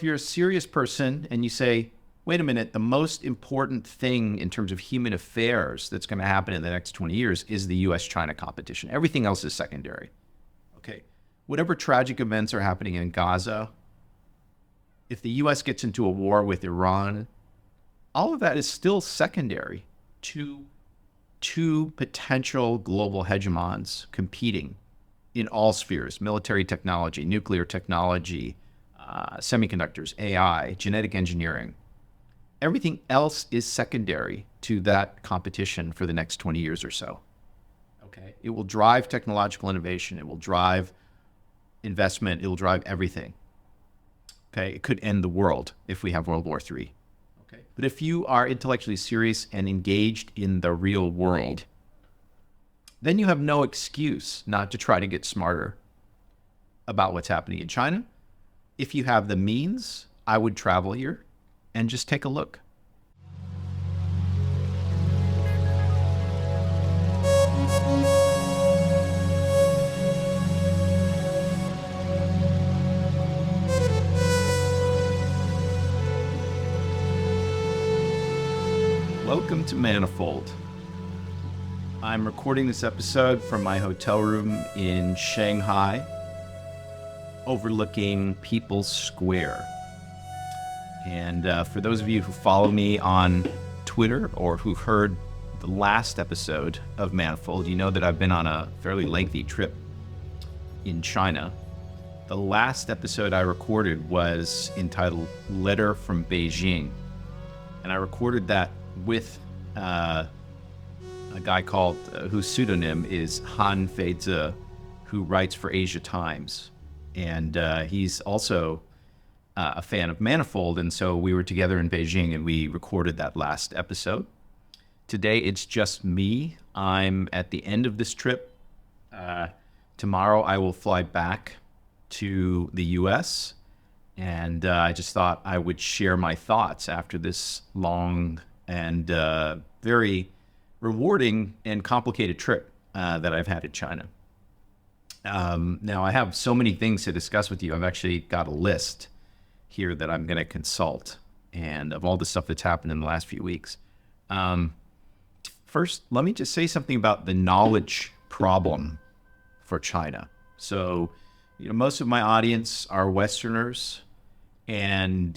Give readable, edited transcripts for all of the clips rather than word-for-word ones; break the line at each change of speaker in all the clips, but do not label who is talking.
if you're a serious person and you say, wait a minute, the most important thing in terms of human affairs that's going to happen in the next 20 years is the US-China competition. Everything else is secondary. Okay. Whatever tragic events are happening in Gaza, if the US gets into a war with Iran, all of that is still secondary to two potential global hegemons competing in all spheres: military technology, nuclear technology, semiconductors, AI, genetic engineering. Everything else is secondary to that competition for the next 20 years or so. Okay. It will drive technological innovation. It will drive investment. It will drive everything. Okay. It could end the world if we have World War III. Okay. But if you are intellectually serious and engaged in the real world, then you have no excuse not to try to get smarter about what's happening in China. If you have the means, I would travel here and just take a look. Welcome to Manifold. I'm recording this episode from my hotel room in Shanghai, overlooking People's Square. And for those of you who follow me on Twitter or who've heard the last episode of Manifold, you know that I've been on a fairly lengthy trip in China. The last episode I recorded was entitled Letter from Beijing. And I recorded that with a guy called, whose pseudonym is Han Feizi, who writes for Asia Times. And he's also a fan of Manifold, and so we were together in Beijing and we recorded that last episode. Today it's just me. I'm at the end of this trip. Tomorrow I will fly back to the US, and I just thought I would share my thoughts after this long and very rewarding and complicated trip that I've had in China. Now I have so many things to discuss with you. I've actually got a list here that I'm going to consult, and of all the stuff that's happened in the last few weeks. First, let me just say something about the knowledge problem for China. So, most of my audience are Westerners and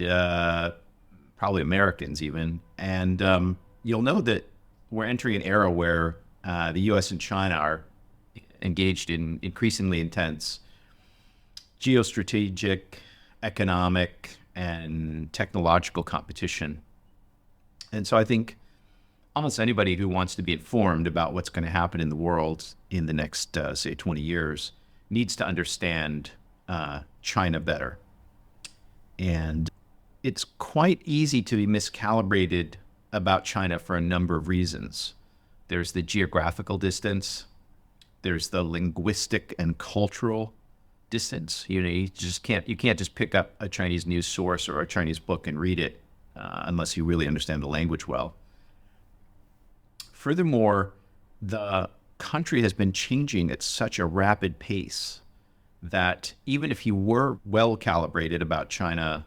probably Americans even. And you'll know that we're entering an era where the US and China are engaged in increasingly intense geostrategic, economic, and technological competition. And so I think almost anybody who wants to be informed about what's going to happen in the world in the next, say, 20 years needs to understand China better. And it's quite easy to be miscalibrated about China for a number of reasons. There's the geographical distance. There's the linguistic and cultural distance. You can't just pick up a Chinese news source or a Chinese book and read it unless you really understand the language well. Furthermore, the country has been changing at such a rapid pace that even if you were well calibrated about China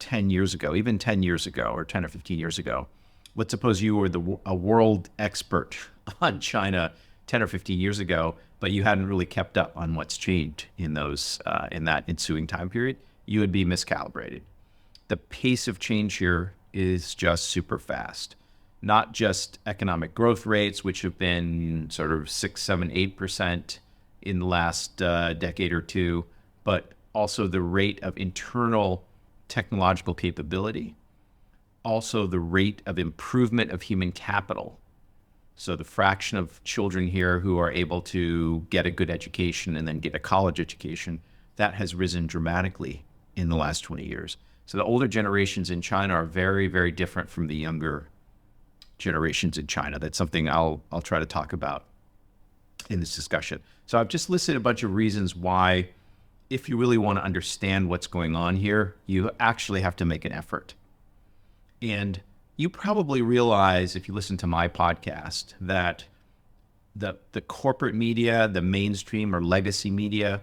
10 years ago, even 10 years ago or 10 or 15 years ago, let's suppose you were a world expert on China 10 or 15 years ago, but you hadn't really kept up on what's changed in that ensuing time period, you would be miscalibrated. The pace of change here is just super fast. Not just economic growth rates, which have been sort of 6, 7, 8% in the last decade or two, but also the rate of internal technological capability, also the rate of improvement of human capital. So the fraction of children here who are able to get a good education and then get a college education, that has risen dramatically in the last 20 years. So the older generations in China are very, very different from the younger generations in China. That's something I'll try to talk about in this discussion. So I've just listed a bunch of reasons why, if you really want to understand what's going on here, you actually have to make an effort. And you probably realize, if you listen to my podcast, that the corporate media, the mainstream or legacy media,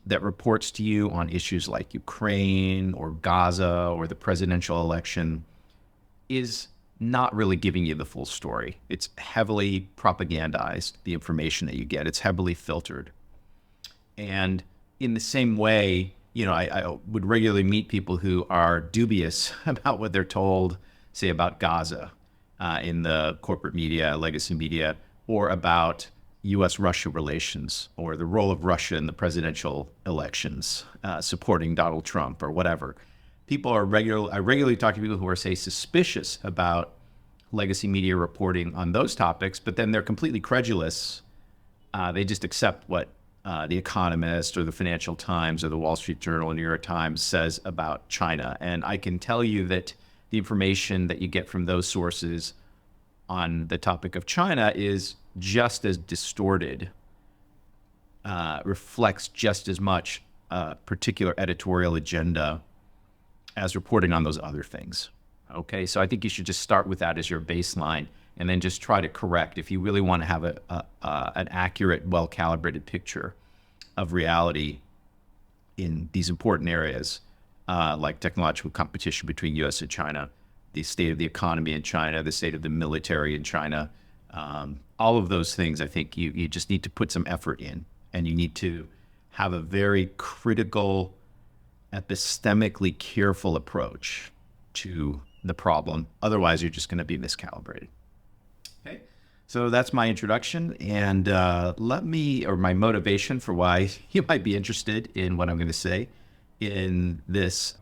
that reports to you on issues like Ukraine or Gaza or the presidential election is not really giving you the full story. It's heavily propagandized, the information that you get. It's heavily filtered. And in the same way, I would regularly meet people who are dubious about what they're told, say, about Gaza in the corporate media, legacy media, or about U.S.-Russia relations, or the role of Russia in the presidential elections, supporting Donald Trump or whatever. I regularly talk to people who are, say, suspicious about legacy media reporting on those topics, but then they're completely credulous. They just accept what The Economist or the Financial Times or the Wall Street Journal or New York Times says about China. And I can tell you that the information that you get from those sources on the topic of China is just as distorted, reflects just as much particular editorial agenda as reporting on those other things. Okay, so I think you should just start with that as your baseline and then just try to correct if you really want to have an accurate, well-calibrated picture of reality in these important areas, like technological competition between U.S. and China, the state of the economy in China, the state of the military in China. All of those things, I think you just need to put some effort in, and you need to have a very critical, epistemically careful approach to the problem. Otherwise, you're just going to be miscalibrated. Okay, so that's my introduction, and my motivation for why you might be interested in what I'm going to say in this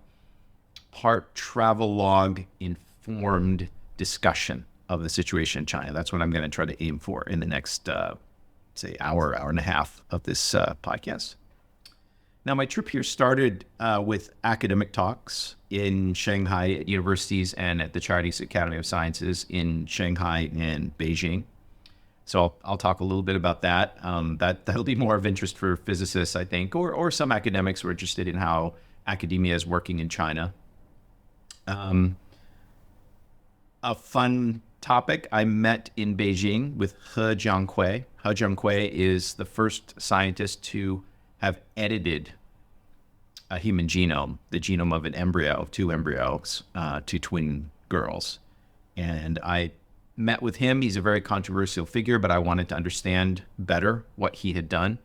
part travelogue informed discussion of the situation in China. That's what I'm going to try to aim for in the next, say, hour and a half of this podcast. Now, my trip here started with academic talks in Shanghai at universities and at the Chinese Academy of Sciences in Shanghai and Beijing. So I'll talk a little bit about that. That'll be more of interest for physicists, I think, or some academics who are interested in how academia is working in China. A fun topic, I met in Beijing with He Jiankui. He Jiankui is the first scientist to have edited a human genome, the genome of an embryo, of two embryos, two twin girls. And I met with him. He's a very controversial figure, but I wanted to understand better what he had done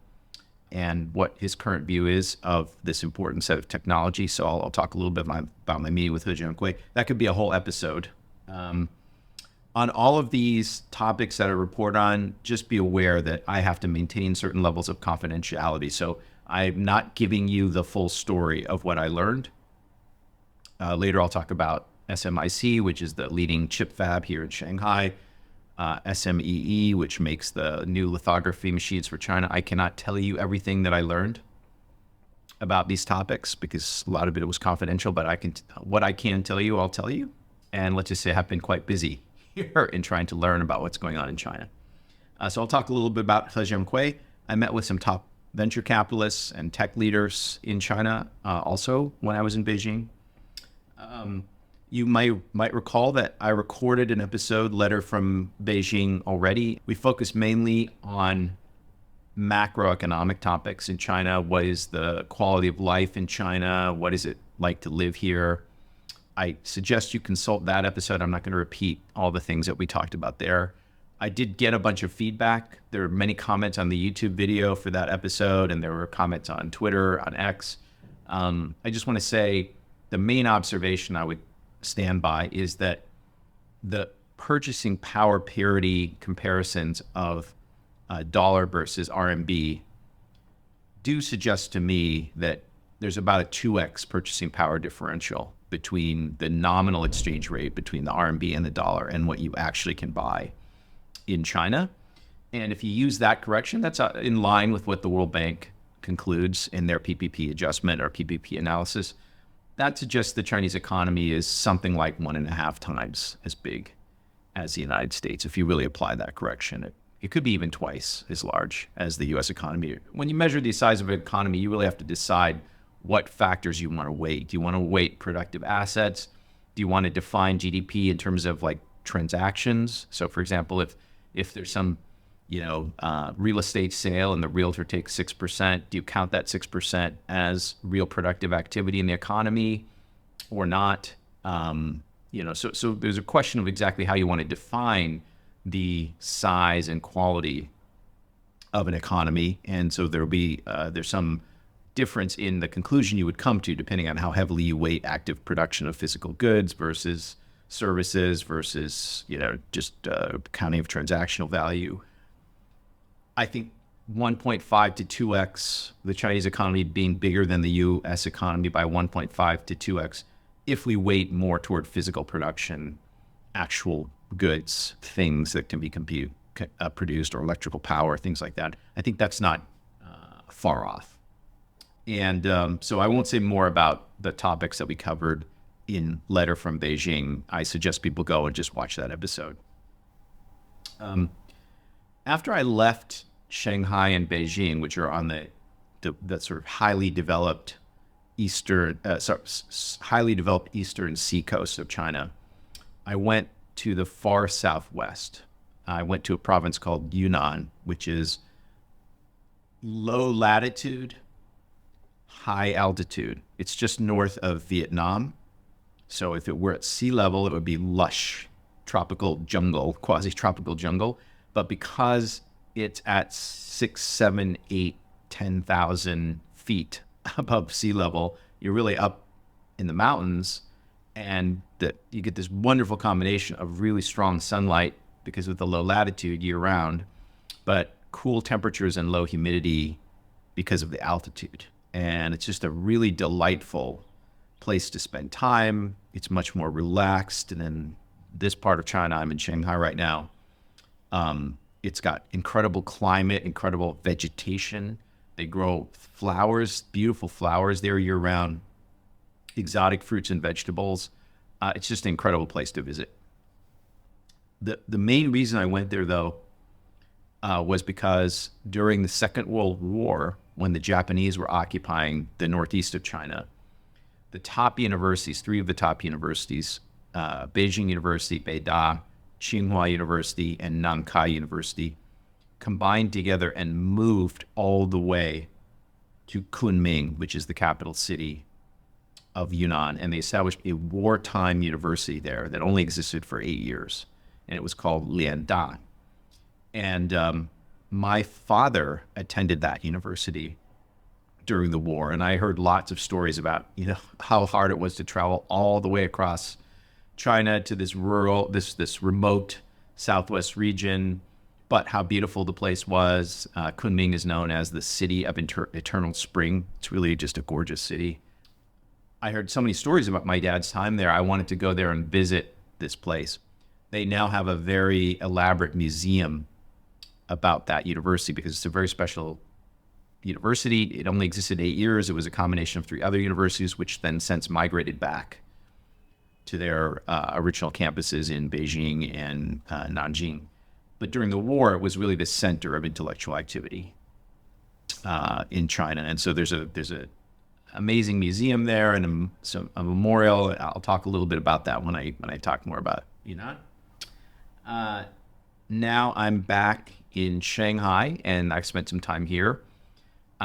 and what his current view is of this important set of technology. So I'll talk a little bit about my meeting with He Jiankui. That could be a whole episode. On all of these topics that I report on, just be aware that I have to maintain certain levels of confidentiality. So I'm not giving you the full story of what I learned. Later, I'll talk about SMIC, which is the leading chip fab here in Shanghai, SMEE, which makes the new lithography machines for China. I cannot tell you everything that I learned about these topics because a lot of it was confidential, but what I can tell you, I'll tell you. And let's just say I've been quite busy here in trying to learn about what's going on in China. So I'll talk a little bit about He Jiankui. I met with some top venture capitalists and tech leaders in China also when I was in Beijing. You might recall that I recorded an episode, Letter from Beijing, already. We focused mainly on macroeconomic topics in China. What is the quality of life in China? What is it like to live here? I suggest you consult that episode. I'm not going to repeat all the things that we talked about there. I did get a bunch of feedback. There were many comments on the YouTube video for that episode, and there were comments on Twitter, on X. I just want to say the main observation I would stand by is that the purchasing power parity comparisons of dollar versus RMB do suggest to me that there's about a 2x purchasing power differential between the nominal exchange rate between the RMB and the dollar and what you actually can buy in China. And if you use that correction, that's in line with what the World Bank concludes in their PPP adjustment or PPP analysis. That suggests the Chinese economy is something like 1.5 times as big as the United States. If you really apply that correction, it could be even twice as large as the US economy. When you measure the size of an economy, you really have to decide what factors you want to weight. Do you want to weight productive assets? Do you want to define GDP in terms of like transactions? So for example, if there's some real estate sale and the realtor takes 6%. Do you count that 6% as real productive activity in the economy or not? So there's a question of exactly how you want to define the size and quality of an economy. And so there's some difference in the conclusion you would come to depending on how heavily you weight active production of physical goods versus services versus, just counting of transactional value. I think 1.5 to 2x, the Chinese economy being bigger than the US economy by 1.5 to 2x, if we weight more toward physical production, actual goods, things that can be produced, or electrical power, things like that. I think that's not far off. And so I won't say more about the topics that we covered in Letter from Beijing. I suggest people go and just watch that episode. After I left Shanghai and Beijing, which are on the sort of highly developed eastern seacoast of China, I went to the far southwest. I went to a province called Yunnan, which is low latitude, high altitude. It's just north of Vietnam. So if it were at sea level, it would be lush tropical jungle, quasi-tropical jungle. But because it's at 6, 7, 8, 10,000 feet above sea level, you're really up in the mountains, and that you get this wonderful combination of really strong sunlight because of the low latitude year round, but cool temperatures and low humidity because of the altitude. And it's just a really delightful place to spend time. It's much more relaxed. And then this part of China, I'm in Shanghai right now. It's got incredible climate, incredible vegetation. They grow flowers, beautiful flowers there year round, exotic fruits and vegetables. It's just an incredible place to visit. The main reason I went there, though, was because during the Second World War, when the Japanese were occupying the northeast of China, the top universities, 3 of the top universities, Beijing University, Beida, Tsinghua University, and Nankai University, combined together and moved all the way to Kunming, which is the capital city of Yunnan. And they established a wartime university there that only existed for 8 years. And it was called Liandan. And my father attended that university during the war. And I heard lots of stories about, how hard it was to travel all the way across China to this remote southwest region, but how beautiful the place was. Kunming is known as the city of eternal spring. It's really just a gorgeous city. I heard so many stories about my dad's time there. I wanted to go there and visit this place. They now have a very elaborate museum about that university because it's a very special university. It only existed 8 years. It was a combination of 3 other universities, which then since migrated back to their original campuses in Beijing and Nanjing. But during the war, it was really the center of intellectual activity in China. And so there's a amazing museum there and a memorial. I'll talk a little bit about that when I talk more about Yunnan. Now I'm back in Shanghai, and I've spent some time here.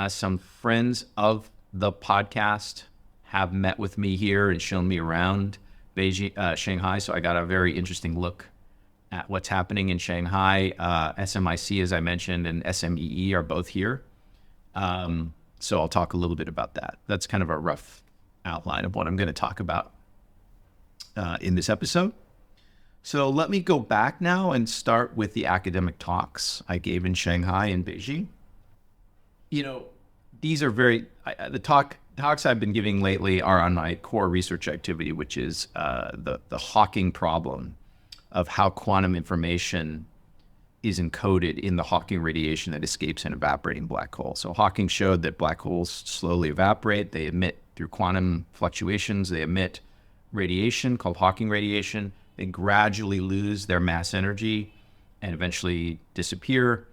Some friends of the podcast have met with me here and shown me around Beijing, Shanghai, so I got a very interesting look at what's happening in Shanghai. SMIC, as I mentioned, and SMEE are both here. So I'll talk a little bit about that. That's kind of a rough outline of what I'm going to talk about in this episode. So let me go back now and start with the academic talks I gave in Shanghai and Beijing. These are the talks I've been giving lately are on my core research activity, which is the Hawking problem of how quantum information is encoded in the Hawking radiation that escapes an evaporating black hole. So Hawking showed that black holes slowly evaporate. They emit through quantum fluctuations. They emit radiation called Hawking radiation. They gradually lose their mass energy and eventually disappear.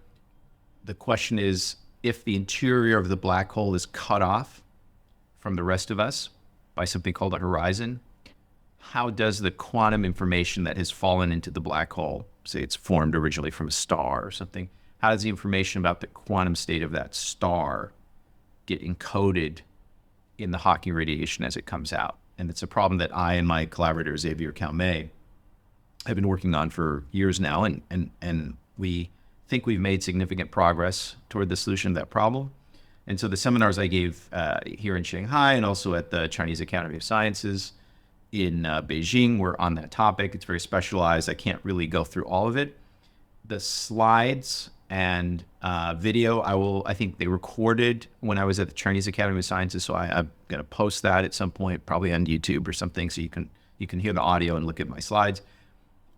The question is, if the interior of the black hole is cut off from the rest of us by something called a horizon, how does the quantum information that has fallen into the black hole, say it's formed originally from a star or something, how does the information about the quantum state of that star get encoded in the Hawking radiation as it comes out? And it's a problem that I and my collaborator, Xavier Calmet, have been working on for years now. And we think we've made significant progress toward the solution of that problem. And so the seminars I gave here in Shanghai and also at the Chinese Academy of Sciences in Beijing were on that topic. It's very specialized. I can't really go through all of it. The slides and video, I think they recorded when I was at the Chinese Academy of Sciences. So I'm going to post that at some point, probably on YouTube or something, so you can hear the audio and look at my slides.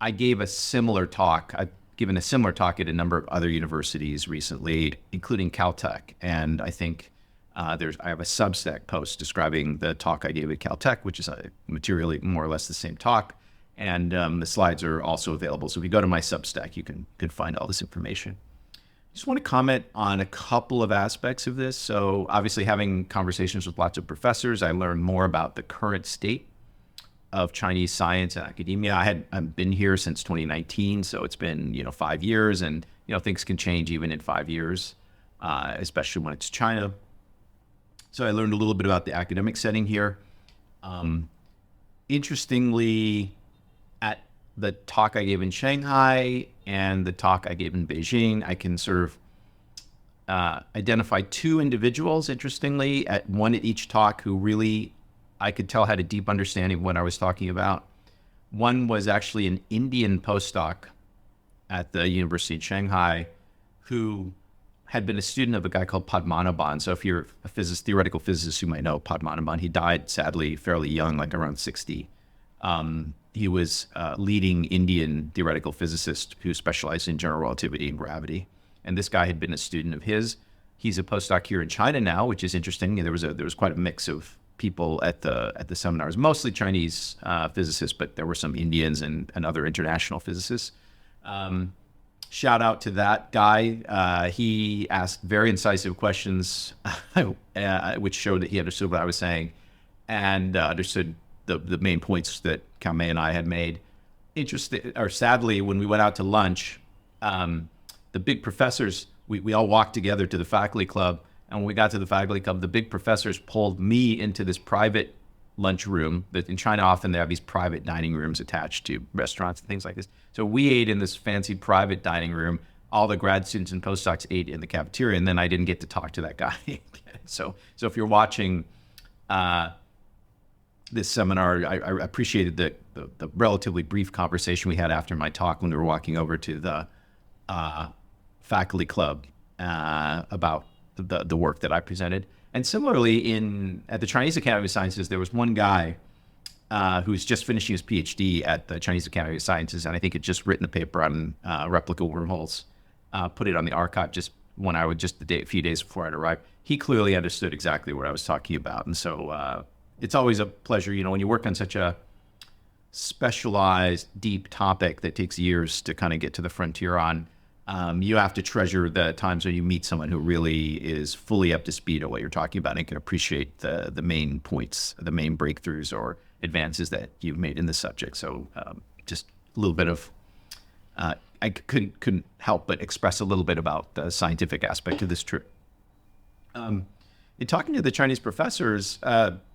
I gave a similar talk. I've given a similar talk at a number of other universities recently, including Caltech. And I think I have a Substack post describing the talk I gave at Caltech, which is materially more or less the same talk. And the slides are also available. So if you go to my Substack, you can find all this information. I just want to comment on a couple of aspects of this. So obviously having conversations with lots of professors, I learned more about the current state of Chinese science and academia. I've been here since 2019, so it's been 5 years, and things can change even in 5 years, especially when it's China. So I learned a little bit about the academic setting here. Interestingly, at the talk I gave in Shanghai and the talk I gave in Beijing, I can sort of identify two individuals, interestingly, one at each talk who really I could tell had a deep understanding of what I was talking about. One was actually an Indian postdoc at the University of Shanghai who had been a student of a guy called Padmanabhan. So if you're a theoretical physicist, you might know Padmanabhan. He died, sadly, fairly young, like around 60. He was a leading Indian theoretical physicist who specialized in general relativity and gravity. And this guy had been a student of his. He's a postdoc here in China now, which is interesting. There was quite a mix of people at the seminars, mostly Chinese physicists, but there were some Indians and other international physicists. Shout out to that guy. He asked very incisive questions, which showed that he understood what I was saying and understood the main points that Calmet and I had made. Sadly, when we went out to lunch, the big professors, we all walked together to the faculty club. And when we got to the faculty club, the big professors pulled me into this private lunch room. That in China, often they have these private dining rooms attached to restaurants and things like this. So we ate in this fancy private dining room. All the grad students and postdocs ate in the cafeteria, and then I didn't get to talk to that guy. So if you're watching this seminar, I appreciated the relatively brief conversation we had after my talk when we were walking over to the faculty club about the work that I presented. And similarly, at the Chinese Academy of Sciences, there was one guy who's just finishing his PhD at the Chinese Academy of Sciences, and I think had just written a paper on replicable wormholes, put it on the archive a few days before I'd arrived. He clearly understood exactly what I was talking about. And so it's always a pleasure, when you work on such a specialized, deep topic that takes years to kind of get to the frontier on. You have to treasure the times when you meet someone who really is fully up to speed on what you're talking about and can appreciate the main points, the main breakthroughs or advances that you've made in the subject. So just a little bit of, I couldn't help but express a little bit about the scientific aspect of this trip. In talking to the Chinese professors,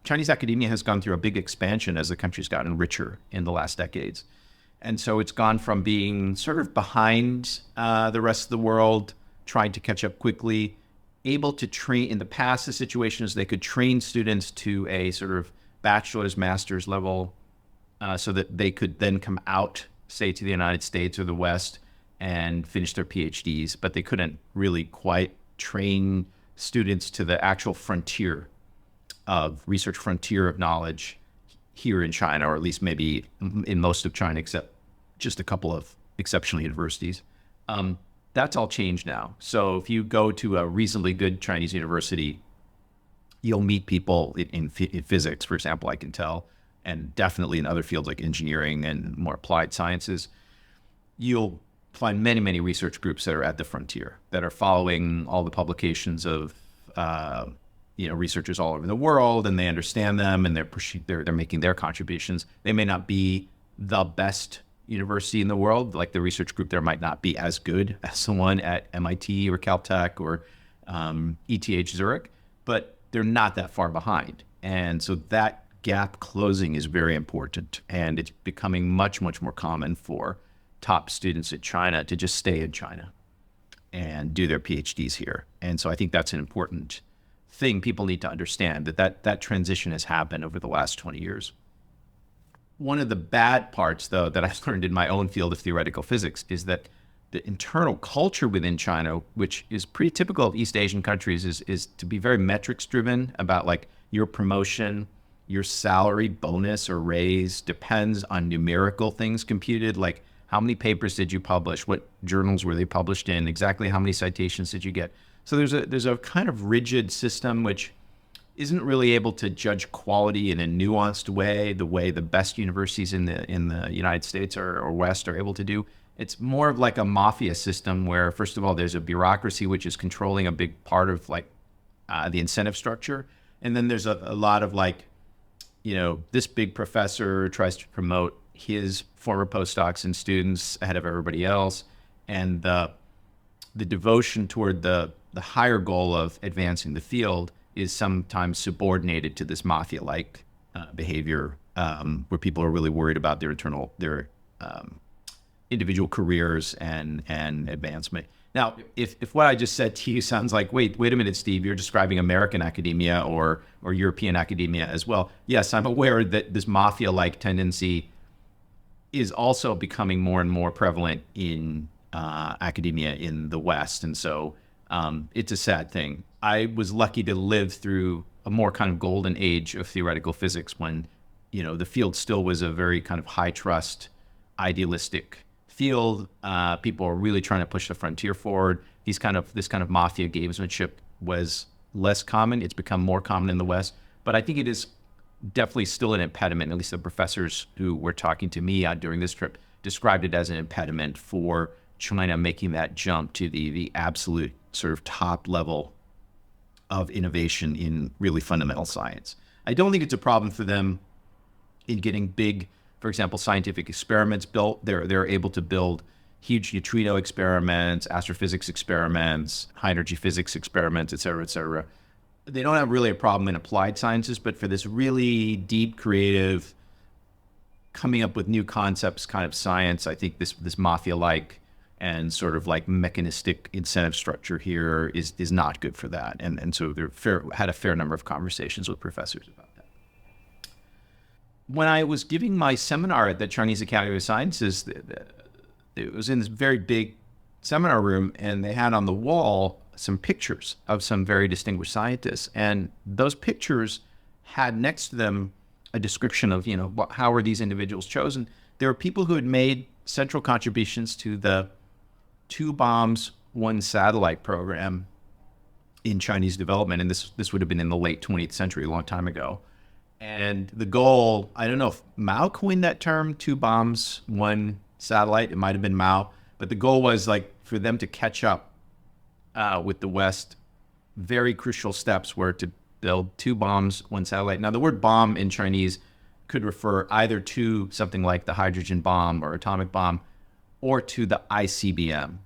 Chinese academia has gone through a big expansion as the country's gotten richer in the last decades. And so it's gone from being sort of behind the rest of the world, trying to catch up quickly, able to train. In the past, the situation is they could train students to a sort of bachelor's, master's level so that they could then come out, say, to the United States or the West and finish their PhDs, but they couldn't really quite train students to the actual research frontier of knowledge here in China, or at least maybe in most of China, except just a couple of exceptional universities. That's all changed now. So if you go to a reasonably good Chinese university, you'll meet people in physics, for example, I can tell, and definitely in other fields like engineering and more applied sciences. You'll find many, many research groups that are at the frontier, that are following all the publications of researchers all over the world, and they understand them, and they're making their contributions. They may not be the best university in the world. Like the research group there might not be as good as the one at MIT or Caltech or ETH Zurich, but they're not that far behind. And so that gap closing is very important. And it's becoming much, much more common for top students in China to just stay in China and do their PhDs here. And so I think that's an important thing people need to understand, that transition has happened over the last 20 years. One of the bad parts, though, that I've learned in my own field of theoretical physics is that the internal culture within China, which is pretty typical of East Asian countries, is to be very metrics driven about like your promotion, your salary, bonus, or raise depends on numerical things computed, like how many papers did you publish, what journals were they published in, exactly how many citations did you get. So there's a kind of rigid system which isn't really able to judge quality in a nuanced way, the way the best universities in the United States or West are able to do. It's more of like a mafia system where, first of all, there's a bureaucracy which is controlling a big part of like the incentive structure. And then there's a lot of like, this big professor tries to promote his former postdocs and students ahead of everybody else. And the devotion toward the higher goal of advancing the field is sometimes subordinated to this mafia-like behavior, where people are really worried about their individual careers and advancement. Now, if what I just said to you sounds like, wait a minute, Steve, you're describing American academia or European academia as well. Yes, I'm aware that this mafia-like tendency is also becoming more and more prevalent in academia in the West. And so it's a sad thing. I was lucky to live through a more kind of golden age of theoretical physics when, the field still was a very kind of high trust, idealistic field. People are really trying to push the frontier forward. This kind of mafia gamesmanship was less common. It's become more common in the West, but I think it is definitely still an impediment. At least the professors who were talking to me during this trip described it as an impediment for China making that jump to the absolute sort of top level of innovation in really fundamental science. I don't think it's a problem for them in getting big, for example, scientific experiments built. They're able to build huge neutrino experiments, astrophysics experiments, high energy physics experiments, et cetera, et cetera. They don't have really a problem in applied sciences, but for this really deep, creative, coming up with new concepts kind of science, I think this mafia-like and sort of like mechanistic incentive structure here is not good for that. And so had a fair number of conversations with professors about that. When I was giving my seminar at the Chinese Academy of Sciences, it was in this very big seminar room, and they had on the wall some pictures of some very distinguished scientists. And those pictures had next to them a description of, how were these individuals chosen? There were people who had made central contributions to the 2 bombs, 1 satellite program in Chinese development. And this would have been in the late 20th century, a long time ago. And the goal, I don't know if Mao coined that term, 2 bombs, 1 satellite. It might have been Mao. But the goal was like for them to catch up with the West. Very crucial steps were to build 2 bombs, 1 satellite. Now, the word bomb in Chinese could refer either to something like the hydrogen bomb or atomic bomb, or to the ICBM,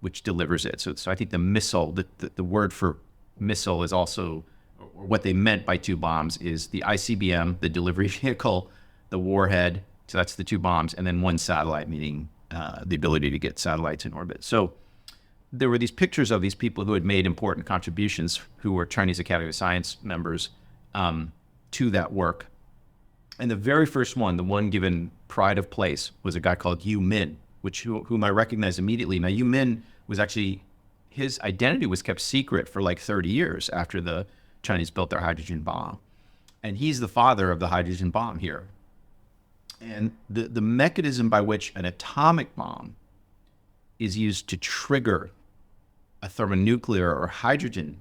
which delivers it. So I think the missile, the word for missile is also, or what they meant by 2 bombs is the ICBM, the delivery vehicle, the warhead, so that's the 2 bombs, and then 1 satellite, meaning the ability to get satellites in orbit. So there were these pictures of these people who had made important contributions, who were Chinese Academy of Science members, to that work. And the very first one, the one given pride of place, was a guy called Yu Min, whom I recognized immediately. Now, Yu Min was actually, his identity was kept secret for like 30 years after the Chinese built their hydrogen bomb. And he's the father of the hydrogen bomb here. And the mechanism by which an atomic bomb is used to trigger a thermonuclear or hydrogen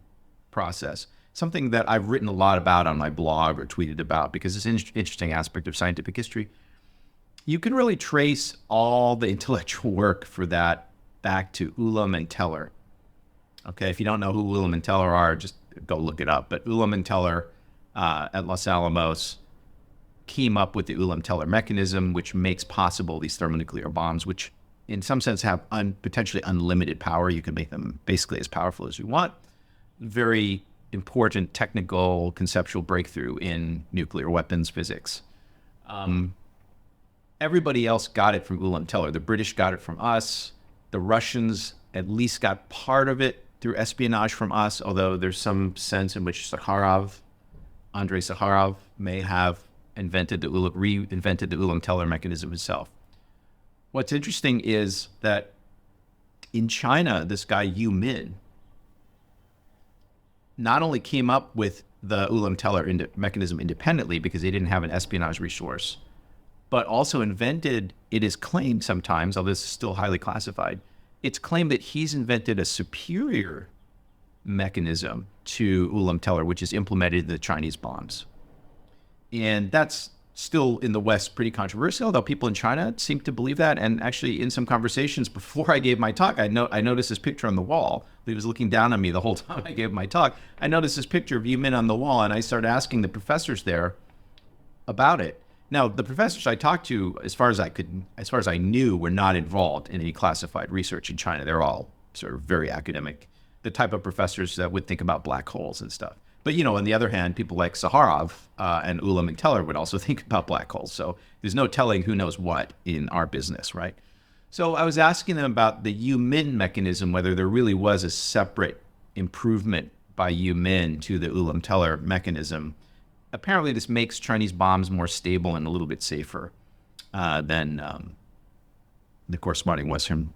process, something that I've written a lot about on my blog or tweeted about because it's an interesting aspect of scientific history. You can really trace all the intellectual work for that back to Ulam and Teller. Okay, if you don't know who Ulam and Teller are, just go look it up. But Ulam and Teller at Los Alamos came up with the Ulam-Teller mechanism, which makes possible these thermonuclear bombs, which in some sense have potentially unlimited power. You can make them basically as powerful as you want. Very important technical conceptual breakthrough in nuclear weapons physics. Everybody else got it from Ulam-Teller. The British got it from us. The Russians at least got part of it through espionage from us, although there's some sense in which Andrei Sakharov may have reinvented the Ulam-Teller mechanism himself. What's interesting is that in China, this guy Yu Min not only came up with the Ulam-Teller mechanism independently because they didn't have an espionage resource, but also invented, it is claimed sometimes, although this is still highly classified, it's claimed that he's invented a superior mechanism to Ulam-Teller, which is implemented in the Chinese bombs. And that's still in the West pretty controversial, though people in China seem to believe that. And actually in some conversations before I gave my talk, I noticed this picture on the wall. He was looking down on me the whole time I gave my talk. I noticed this picture of Yu Min on the wall, and I started asking the professors there about it. Now, the professors I talked to, as far as I knew, were not involved in any classified research in China. They're all sort of very academic, the type of professors that would think about black holes and stuff. But, on the other hand, people like Sakharov and Ulam and Teller would also think about black holes. So there's no telling who knows what in our business, right? So I was asking them about the Yu Min mechanism, whether there really was a separate improvement by Yu Min to the Ulam-Teller mechanism. Apparently, this makes Chinese bombs more stable and a little bit safer than the corresponding Western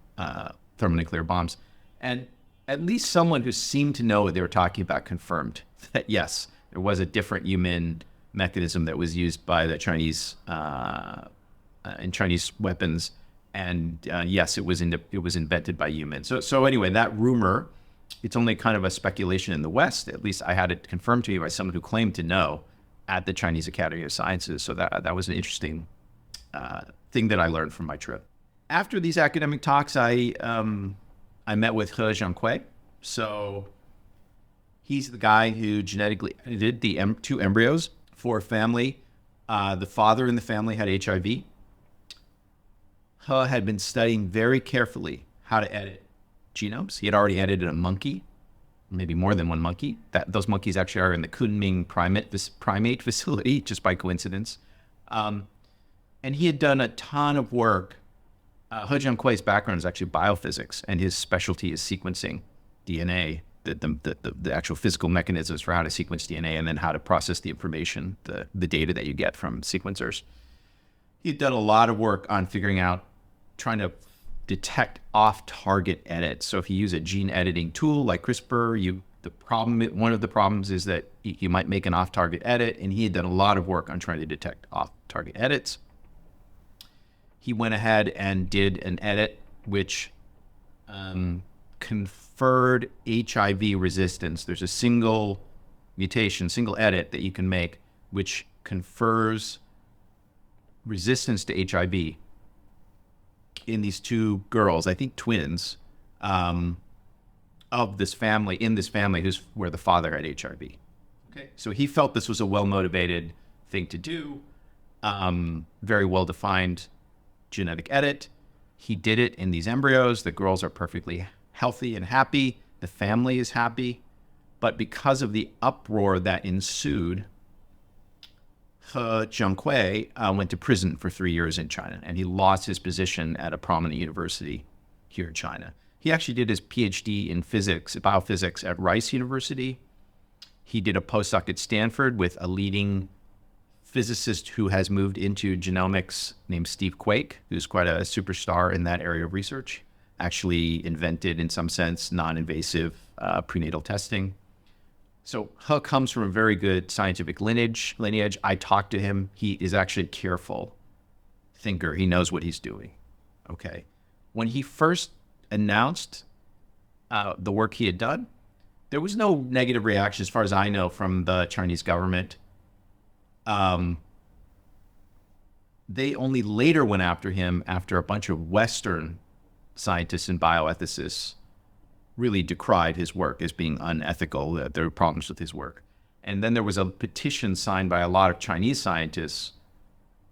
thermonuclear bombs. And at least someone who seemed to know what they were talking about confirmed that, yes, there was a different Yu Min mechanism that was used by the Chinese in Chinese weapons. And yes, it was invented by Yu Min. So anyway, that rumor, it's only kind of a speculation in the West. At least I had it confirmed to me by someone who claimed to know at the Chinese Academy of Sciences. So that was an interesting thing that I learned from my trip. After these academic talks, I met with He Jiankui. So he's the guy who genetically edited the two embryos for a family. The father in the family had HIV. He had been studying very carefully how to edit genomes. He had already edited a monkey, maybe more than one monkey. Those monkeys actually are in the Kunming primate facility, just by coincidence. And he had done a ton of work. He Jiankui's background is actually biophysics, and his specialty is sequencing DNA, the actual physical mechanisms for how to sequence DNA and then how to process the information, the data that you get from sequencers. He'd done a lot of work on trying to detect off-target edits. So if you use a gene editing tool like CRISPR, one of the problems is that you might make an off-target edit, and he had done a lot of work on trying to detect off-target edits. He went ahead and did an edit which conferred HIV resistance. There's a single mutation, single edit that you can make which confers resistance to HIV in these two girls, I think twins, of this family, where the father had HIV. Okay. So he felt this was a well-motivated thing to do, very well-defined genetic edit. He did it in these embryos. The girls are perfectly healthy and happy. The family is happy. But because of the uproar that ensued, He Jiankui went to prison for 3 years in China, and he lost his position at a prominent university here in China. He actually did his PhD in biophysics at Rice University. He did a postdoc at Stanford with a leading physicist who has moved into genomics named Steve Quake, who's quite a superstar in that area of research. Actually invented, in some sense, non-invasive prenatal testing. So He comes from a very good scientific lineage. I talked to him. He is actually a careful thinker. He knows what he's doing. Okay. When he first announced the work he had done, there was no negative reaction, as far as I know, from the Chinese government. They only later went after him after a bunch of Western scientists and bioethicists really decried his work as being unethical. There were problems with his work. And then there was a petition signed by a lot of Chinese scientists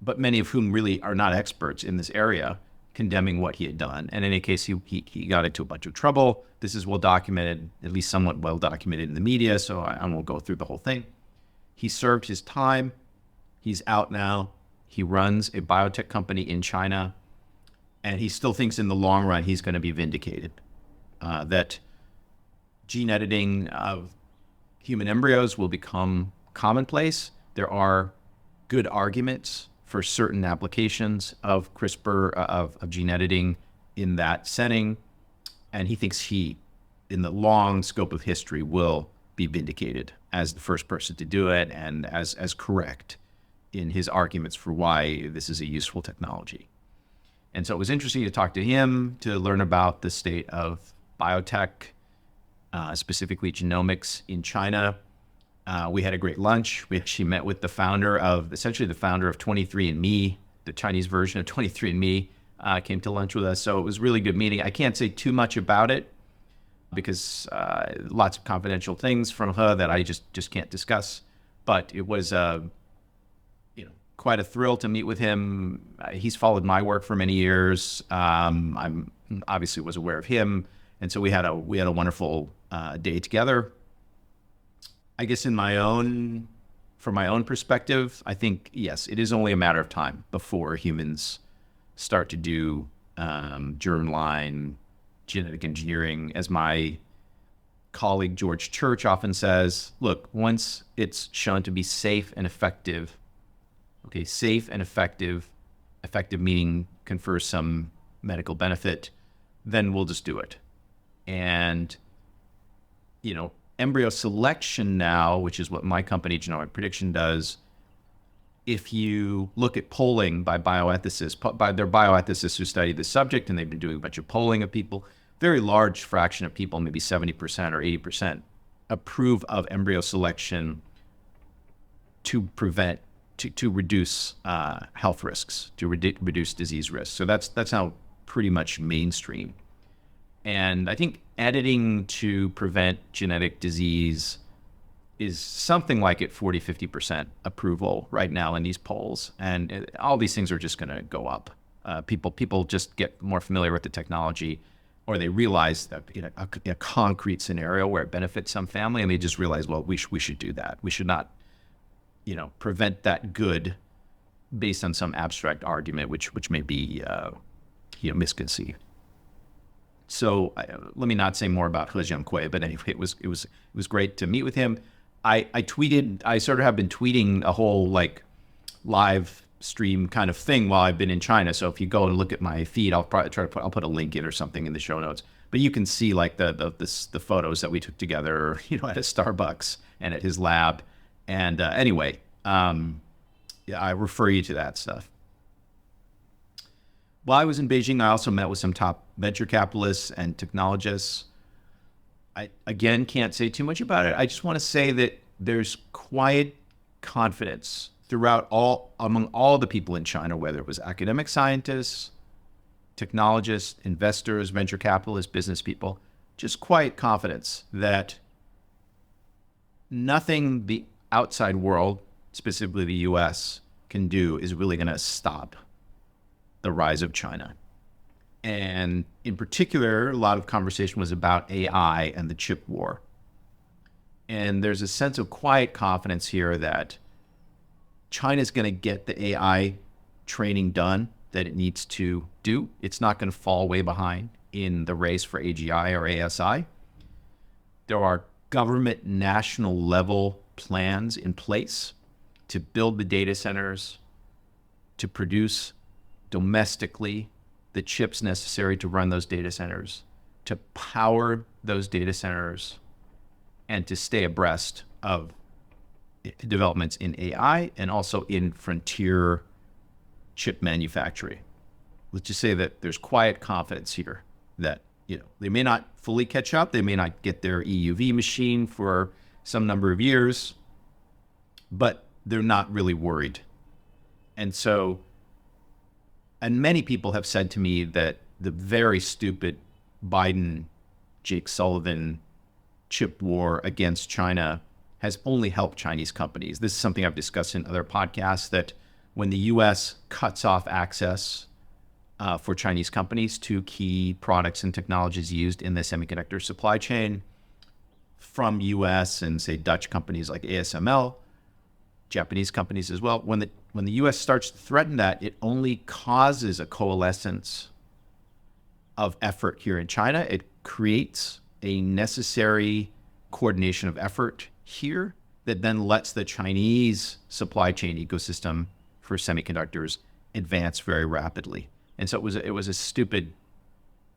but many of whom really are not experts in this area, condemning what he had done. And in any case, he got into a bunch of trouble. This is well documented, at least somewhat well documented in the media, so I won't go through the whole thing. He served his time. He's out now. He runs a biotech company in China, and he still thinks in the long run he's going to be vindicated, that gene editing of human embryos will become commonplace. There are good arguments for certain applications of CRISPR, of gene editing in that setting. And he thinks he, in the long scope of history, will be vindicated as the first person to do it and as correct in his arguments for why this is a useful technology. And so it was interesting to talk to him, to learn about the state of biotech, specifically genomics in China. We had a great lunch, which he met with the founder of 23andMe, the Chinese version of 23andMe, came to lunch with us. So it was a really good meeting. I can't say too much about it because lots of confidential things from her that I just can't discuss. But it was quite a thrill to meet with him. He's followed my work for many years. I'm obviously was aware of him, and so we had a wonderful day together. I guess from my own perspective, I think, yes, it is only a matter of time before humans start to do germline genetic engineering. As my colleague George Church often says, look, once it's shown to be safe and effective, safe and effective meaning confers some medical benefit, then we'll just do it. And, embryo selection now, which is what my company, Genomic Prediction, does, if you look at polling by bioethicists, by their bioethicists who study the subject, and they've been doing a bunch of polling of people, very large fraction of people, maybe 70% or 80%, approve of embryo selection to reduce health risks, to reduce disease risks. So that's how pretty much mainstream. And I think editing to prevent genetic disease is something like at 40-50% approval right now in these polls. And all these things are just going to go up. People just get more familiar with the technology, or they realize that in a concrete scenario where it benefits some family, and they just realize, well, we should do that. We should not prevent that good based on some abstract argument, which may be, misconceived. So let me not say more about He Jiankui, but anyway, it was great to meet with him. I sort of have been tweeting a whole live stream kind of thing while I've been in China. So if you go and look at my feed, I'll probably I'll put a link in or something in the show notes. But you can see the photos that we took together, at a Starbucks and at his lab. And anyway, I refer you to that stuff. While I was in Beijing, I also met with some top venture capitalists and technologists. I, again, can't say too much about it. I just want to say that there's quiet confidence among all the people in China, whether it was academic scientists, technologists, investors, venture capitalists, business people, just quiet confidence that nothing the outside world, specifically the US, can do is really going to stop the rise of China. And in particular, a lot of conversation was about AI and the chip war. And there's a sense of quiet confidence here that China's going to get the AI training done that it needs to do. It's not going to fall way behind in the race for AGI or ASI. There are government national level plans in place to build the data centers, to produce domestically the chips necessary to run those data centers, to power those data centers, and to stay abreast of developments in AI and also in frontier chip manufacturing. Let's just say that there's quiet confidence here that they may not fully catch up. They may not get their EUV machine for some number of years, but they're not really worried. And many people have said to me that the very stupid Biden, Jake Sullivan chip war against China has only helped Chinese companies. This is something I've discussed in other podcasts, that when the US cuts off access for Chinese companies to key products and technologies used in the semiconductor supply chain from US and say Dutch companies like ASML, Japanese companies as well, when the US starts to threaten that, it only causes a coalescence of effort here in China. It creates a necessary coordination of effort here that then lets the Chinese supply chain ecosystem for semiconductors advance very rapidly. And so it was a stupid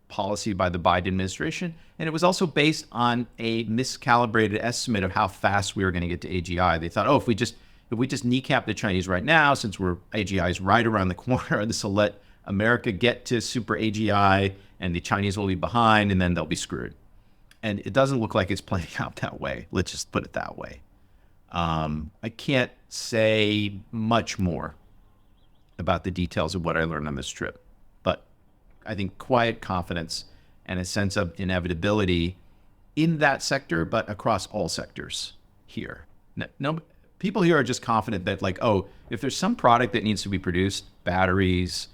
policy by the Biden administration. And it was also based on a miscalibrated estimate of how fast we were going to get to AGI. They thought, oh, if we just kneecap the Chinese right now, since AGI is right around the corner, this will let America get to super AGI and the Chinese will be behind and then they'll be screwed. And it doesn't look like it's playing out that way. Let's just put it that way. I can't say much more about the details of what I learned on this trip, but I think quiet confidence and a sense of inevitability in that sector, but across all sectors here. No, people here are just confident that like, oh, if there's some product that needs to be produced, batteries,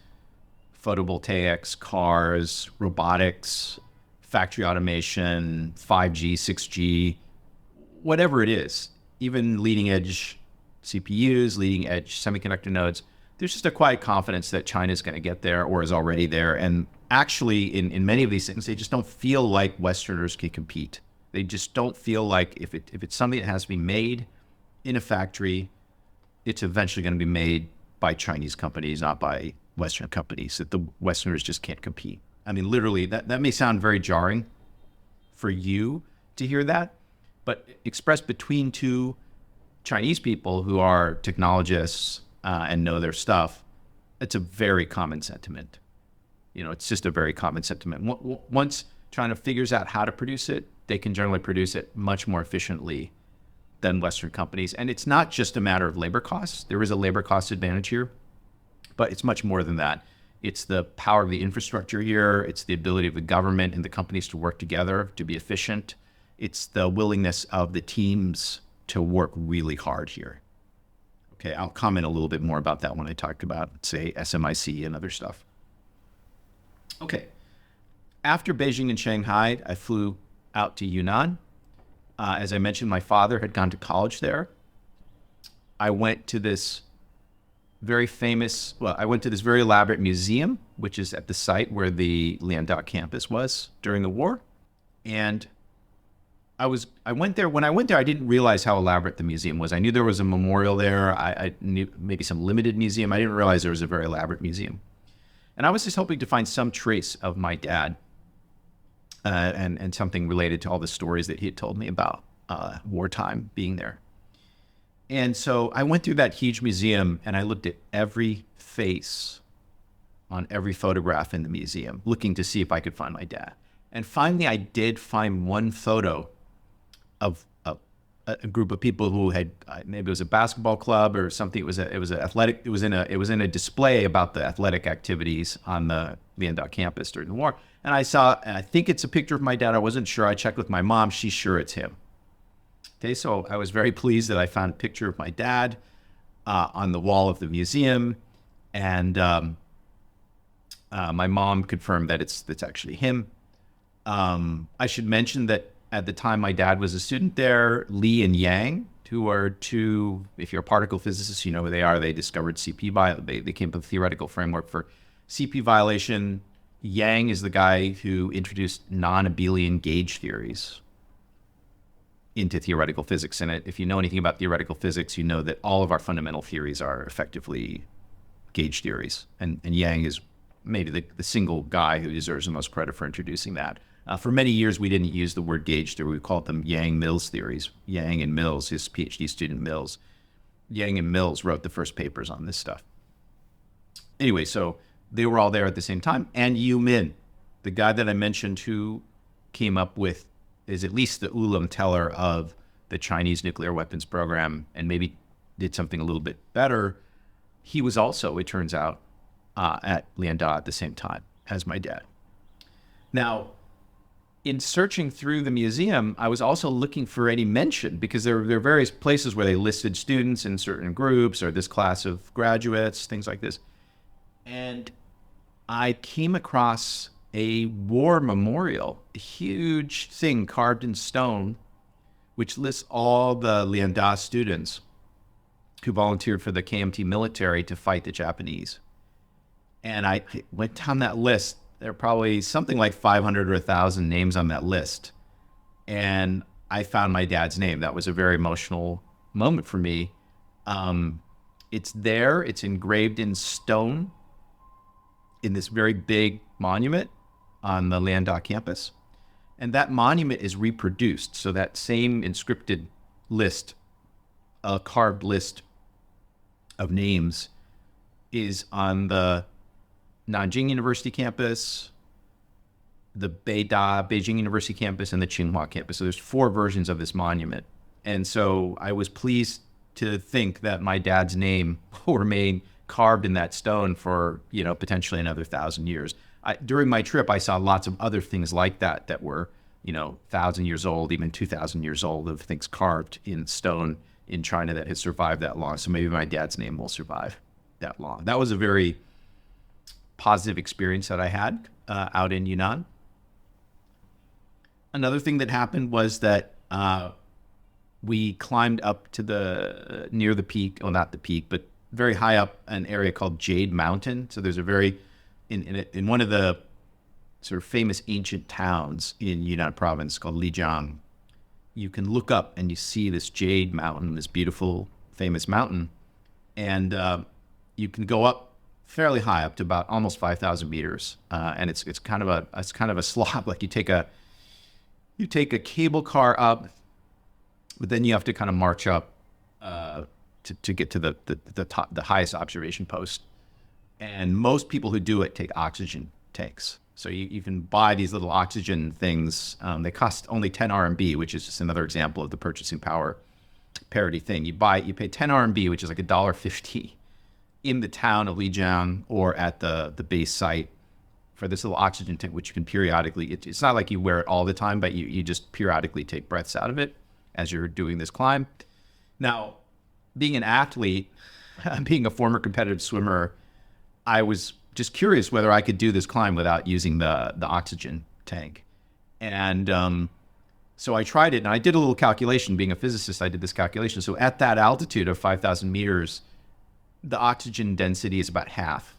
photovoltaics, cars, robotics, factory automation, 5G, 6G, whatever it is, even leading edge CPUs, leading edge semiconductor nodes, there's just a quiet confidence that China is going to get there or is already there. And actually, in many of these things, they just don't feel like Westerners can compete. They just don't feel like if it's something that has to be made in a factory, it's eventually going to be made by Chinese companies, not by Western companies, that the Westerners just can't compete. I mean, literally, that may sound very jarring for you to hear that, but expressed between two Chinese people who are technologists and know their stuff, it's a very common sentiment. You know, it's just a very common sentiment. Once China figures out how to produce it, they can generally produce it much more efficiently than Western companies. And it's not just a matter of labor costs. There is a labor cost advantage here, but it's much more than that. It's the power of the infrastructure here. It's the ability of the government and the companies to work together to be efficient. It's the willingness of the teams to work really hard here. Okay, I'll comment a little bit more about that when I talk about, say, SMIC and other stuff. Okay, after Beijing and Shanghai, I flew out to Yunnan. As I mentioned, my father had gone to college there. I went to this very elaborate museum, which is at the site where the Lianda campus was during the war. And I went there. When I went there, I didn't realize how elaborate the museum was. I knew there was a memorial there. I knew maybe some limited museum. I didn't realize there was a very elaborate museum. And I was just hoping to find some trace of my dad and something related to all the stories that he had told me about wartime being there. And so I went through that huge museum and I looked at every face on every photograph in the museum, looking to see if I could find my dad. And finally, I did find one photo of a group of people who had maybe it was a basketball club or something. It was in a display about the athletic activities on the Lianda campus during the war. And I think it's a picture of my dad. I wasn't sure. I checked with my mom. She's sure it's him. Okay, so I was very pleased that I found a picture of my dad on the wall of the museum, and my mom confirmed that it's actually him. I should mention that at the time my dad was a student there, Li and Yang, who are two, if you're a particle physicist, you know who they are. They discovered CP, they came up with a theoretical framework for CP violation. Yang is the guy who introduced non-abelian gauge theories into theoretical physics. And if you know anything about theoretical physics, you know that all of our fundamental theories are effectively gauge theories. And Yang is maybe the single guy who deserves the most credit for introducing that. For many years, we didn't use the word gauge theory. We called them Yang-Mills theories. Yang and Mills, his PhD student Mills. Yang and Mills wrote the first papers on this stuff. Anyway, so they were all there at the same time. And Yu Min, the guy that I mentioned who came up with, is at least the Ulam teller of the Chinese nuclear weapons program and maybe did something a little bit better. He was also, it turns out, at Lianda at the same time as my dad. Now, in searching through the museum, I was also looking for any mention, because there are various places where they listed students in certain groups or this class of graduates, things like this. And I came across a war memorial, a huge thing carved in stone, which lists all the Lianda students who volunteered for the KMT military to fight the Japanese. And I went down that list. There are probably something like 500 or 1,000 names on that list. And I found my dad's name. That was a very emotional moment for me. It's there. It's engraved in stone in this very big monument on the Lianda campus. And that monument is reproduced. So that same inscripted list, a carved list of names, is on the Nanjing University campus, the Beijing University campus, and the Tsinghua campus. So there's 4 versions of this monument. And so I was pleased to think that my dad's name will remain carved in that stone for, potentially another 1,000 years. During my trip, I saw lots of other things like that were, 1,000 years old, even 2,000 years old, of things carved in stone in China that had survived that long. So maybe my dad's name will survive that long. That was a very positive experience that I had out in Yunnan. Another thing that happened was that we climbed up to near the peak, well, not the peak, but very high up, an area called Jade Mountain. So there's a very, in one of the sort of famous ancient towns in Yunnan province called Lijiang, you can look up and you see this Jade Mountain, this beautiful, famous mountain. And you can go up fairly high, up to about almost 5,000 meters. And it's kind of a slog. Like you take a cable car up, but then you have to kind of march up to get to the top, the highest observation post. And most people who do it take oxygen tanks. So you can buy these little oxygen things. They cost only 10 RMB, which is just another example of the purchasing power parity thing. You pay 10 RMB, which is like $1.50 in the town of Lijiang or at the base site for this little oxygen tank, which you can periodically, it's not like you wear it all the time, but you just periodically take breaths out of it as you're doing this climb. Now, being an athlete, being a former competitive swimmer, I was just curious whether I could do this climb without using the oxygen tank. And so I tried it, and I did a little calculation. Being a physicist, I did this calculation. So at that altitude of 5,000 meters, the oxygen density is about half.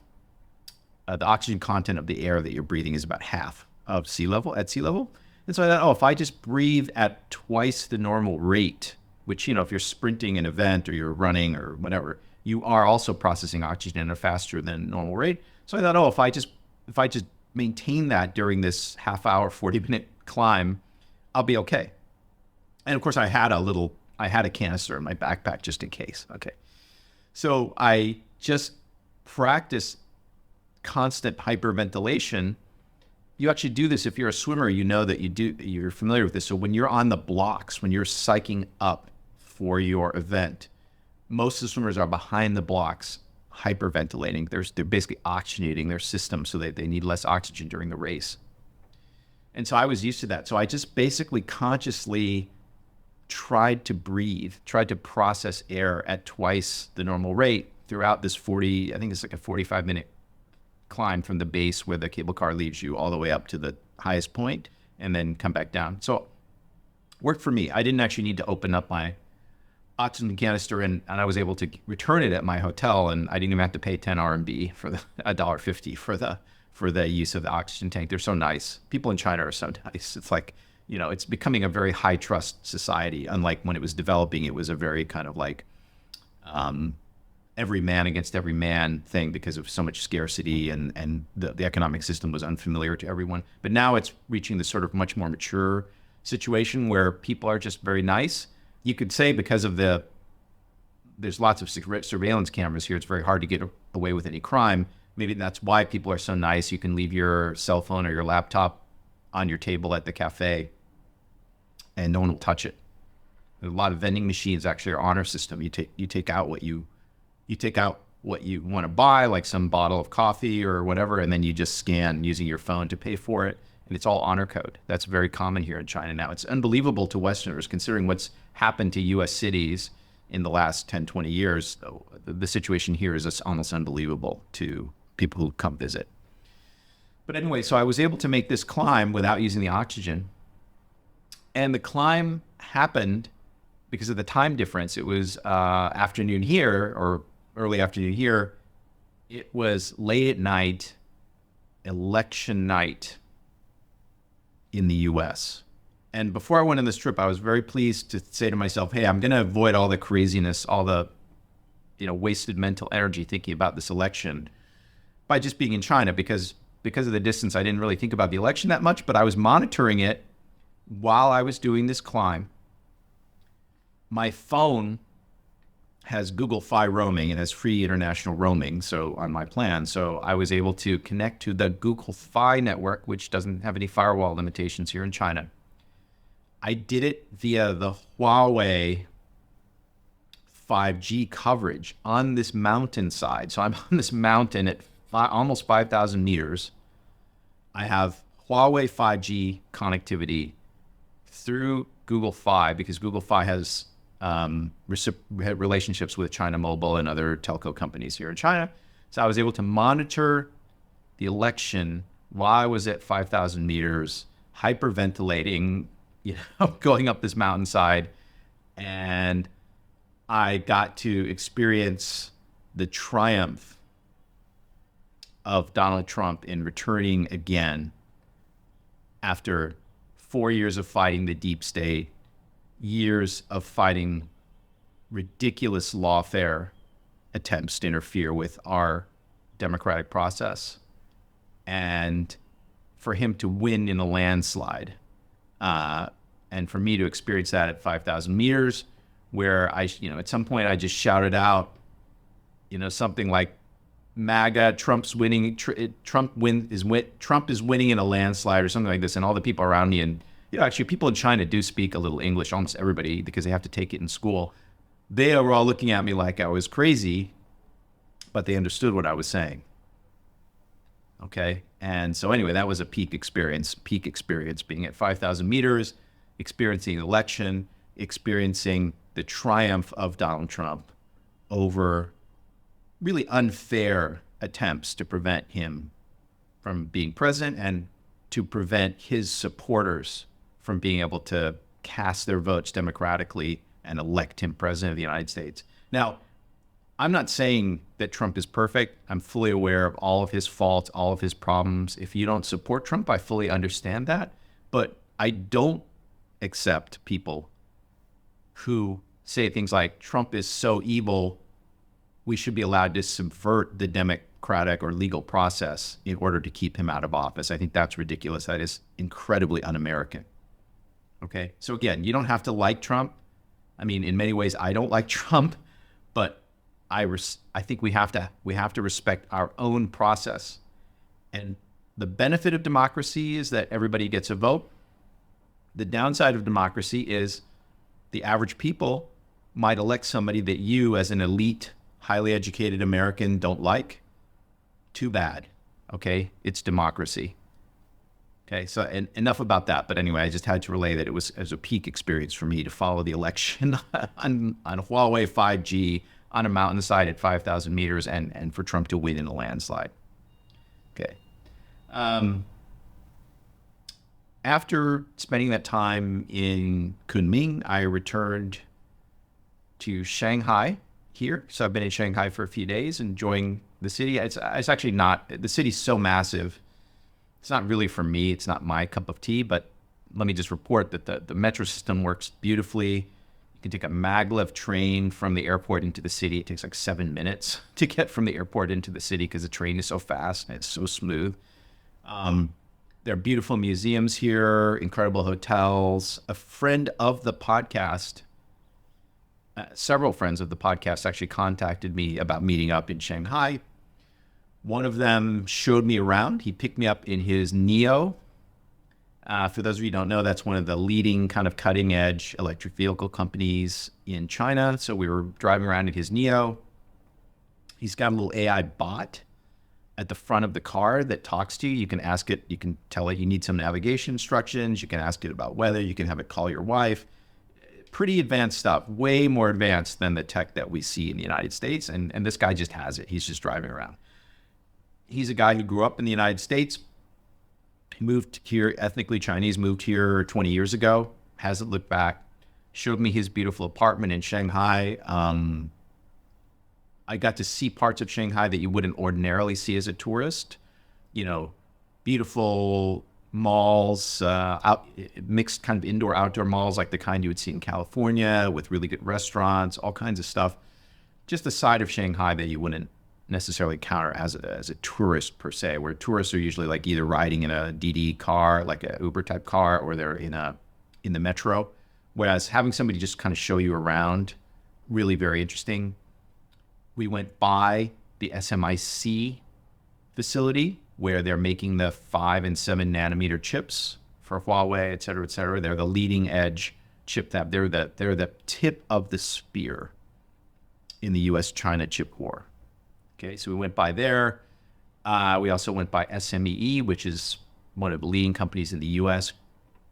The oxygen content of the air that you're breathing is about half of at sea level. And so I thought, if I just breathe at twice the normal rate, which, if you're sprinting an event or you're running or whatever, you are also processing oxygen at a faster than normal rate. So I thought, if I just maintain that during this half hour, 40-minute climb, I'll be okay. And of course I had a canister in my backpack just in case. Okay. So I just practiced constant hyperventilation. You actually do this if you're a swimmer, that you're familiar with this. So when you're on the blocks, when you're psyching up for your event, most of the swimmers are behind the blocks hyperventilating. They're basically oxygenating their system so that they need less oxygen during the race. And so I was used to that. So I just basically consciously tried to process air at twice the normal rate throughout this 45-minute climb from the base where the cable car leaves you all the way up to the highest point and then come back down. So worked for me. I didn't actually need to open up my oxygen canister, and I was able to return it at my hotel, and I didn't even have to pay 10 RMB for $1.50 for the use of the oxygen tank. They're so nice. People in China are so nice. It's like, it's becoming a very high trust society. Unlike when it was developing, it was a very kind of like every man against every man thing because of so much scarcity and the economic system was unfamiliar to everyone. But now it's reaching this sort of much more mature situation where people are just very nice. You could say because of there's lots of surveillance cameras here, it's very hard to get away with any crime. Maybe that's why people are so nice. You can leave your cell phone or your laptop on your table at the cafe and no one will touch it. There's a lot of vending machines actually are honor system. You take out what you want to buy, like some bottle of coffee or whatever, and then you just scan using your phone to pay for it. and it's all honor code. That's very common here in China now. It's unbelievable to Westerners considering what's happened to US cities in the last 10, 20 years. The situation here is just almost unbelievable to people who come visit. But anyway, so I was able to make this climb without using the oxygen. And the climb happened because of the time difference. It was afternoon here, or early afternoon here. It was late at night, election night in the US. And before I went on this trip, I was very pleased to say to myself, hey, I'm going to avoid all the craziness, all the wasted mental energy thinking about this election by just being in China, because of the distance, I didn't really think about the election that much, but I was monitoring it while I was doing this climb. My phone has Google Fi roaming and has free international roaming, so on my plan. So I was able to connect to the Google Fi network, which doesn't have any firewall limitations here in China. I did it via the Huawei 5G coverage on this mountainside. So I'm on this mountain at almost 5,000 meters. I have Huawei 5G connectivity through Google Fi, because Google Fi has relationships with China Mobile and other telco companies here in China. So I was able to monitor the election while I was at 5,000 meters, hyperventilating, going up this mountainside. And I got to experience the triumph of Donald Trump in returning again after 4 years of fighting the deep state, years of fighting ridiculous lawfare attempts to interfere with our democratic process, and for him to win in a landslide, and for me to experience that at 5,000 meters, where I, at some point I just shouted out, something like, MAGA, Trump's winning, Trump is winning in a landslide, or something like this, and all the people around me, and actually people in China do speak a little English, almost everybody, because they have to take it in school. They were all looking at me like I was crazy, but they understood what I was saying. Okay, and so anyway, that was a peak experience being at 5,000 meters, experiencing the election, experiencing the triumph of Donald Trump over really unfair attempts to prevent him from being president and to prevent his supporters from being able to cast their votes democratically and elect him president of the United States. Now, I'm not saying that Trump is perfect. I'm fully aware of all of his faults, all of his problems. If you don't support Trump, I fully understand that. But I don't accept people who say things like, Trump is so evil, we should be allowed to subvert the democratic or legal process in order to keep him out of office. I think that's ridiculous. That is incredibly un-American. Okay, so again, you don't have to like Trump. I mean, in many ways, I don't like Trump, but I think we have to respect our own process. And the benefit of democracy is that everybody gets a vote. The downside of democracy is the average people might elect somebody that you, as an elite, highly educated American, don't like. Too bad. Okay, it's democracy. Okay, so enough about that. But anyway, I just had to relay that it was a peak experience for me to follow the election on Huawei 5G on a mountainside at 5,000 meters and for Trump to win in a landslide. Okay. After spending that time in Kunming, I returned to Shanghai here. So I've been in Shanghai for a few days, enjoying the city. It's actually not, the city's so massive. It's not really for me. It's not my cup of tea, but let me just report that the metro system works beautifully. You can take a maglev train from the airport into the city. It takes like 7 minutes to get from the airport into the city because the train is so fast and it's so smooth. There are beautiful museums here, incredible hotels. A friend of the podcast, several friends of the podcast actually contacted me about meeting up in Shanghai. One of them showed me around. He picked me up in his Neo. For those of you who don't know, that's one of the leading kind of cutting edge electric vehicle companies in China. So we were driving around in his Neo. He's got a little AI bot at the front of the car that talks to you. You can ask it, you can tell it you need some navigation instructions. You can ask it about weather. You can have it call your wife. Pretty advanced stuff, way more advanced than the tech that we see in the United States. And this guy just has it. He's just driving around. He's a guy who grew up in the United States. He moved here, ethnically Chinese, moved here 20 years ago, hasn't looked back, showed me his beautiful apartment in Shanghai. I got to see parts of Shanghai that you wouldn't ordinarily see as a tourist. You know, beautiful malls, mixed kind of indoor outdoor malls like the kind you would see in California with really good restaurants, all kinds of stuff. Just a side of Shanghai that you wouldn't necessarily encounter as a tourist per se, where tourists are usually like either riding in a DD car, like a Uber type car, or they're in the metro. Whereas having somebody just kind of show you around, really very interesting. We went by the SMIC facility where they're making the 5 and 7 nanometer chips for Huawei, et cetera, et cetera. They're the leading edge chip fab. They're the tip of the spear in the US-China chip war. Okay, so we went by there. We also went by SMEE, which is one of the leading companies in the US,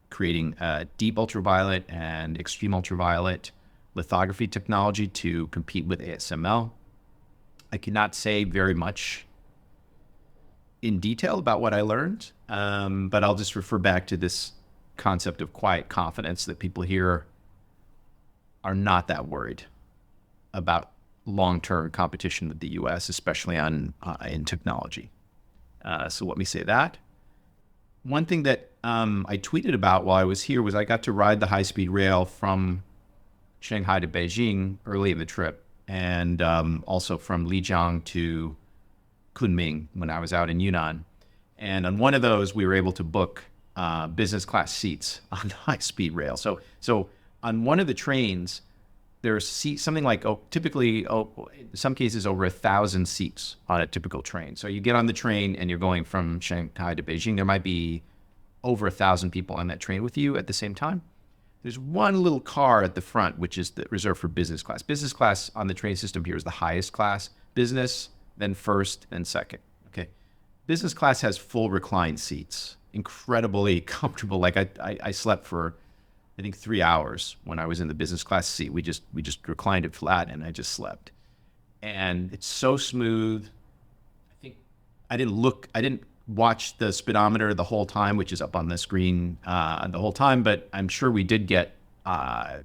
creating deep ultraviolet and extreme ultraviolet lithography technology to compete with ASML. I cannot say very much in detail about what I learned, but I'll just refer back to this concept of quiet confidence that people here are not that worried about long-term competition with the U.S., especially in technology. So let me say that. One thing that I tweeted about while I was here was I got to ride the high-speed rail from Shanghai to Beijing early in the trip, and also from Lijiang to Kunming when I was out in Yunnan. And on one of those, we were able to book business class seats on the high-speed rail. So on one of the trains, there's something like typically in some cases over 1,000 seats on a typical train. So you get on the train and you're going from Shanghai to Beijing. There might be over 1,000 people on that train with you at the same time. There's one little car at the front, which is reserved for business class. Business class on the train system here is the highest class. Business, then first, then second. Okay. Business class has full recline seats, incredibly comfortable. Like I slept for, I think, 3 hours when I was in the business class seat. We just reclined it flat and I just slept. And it's so smooth. I think I didn't watch the speedometer the whole time, which is up on the screen the whole time, but I'm sure we did get, I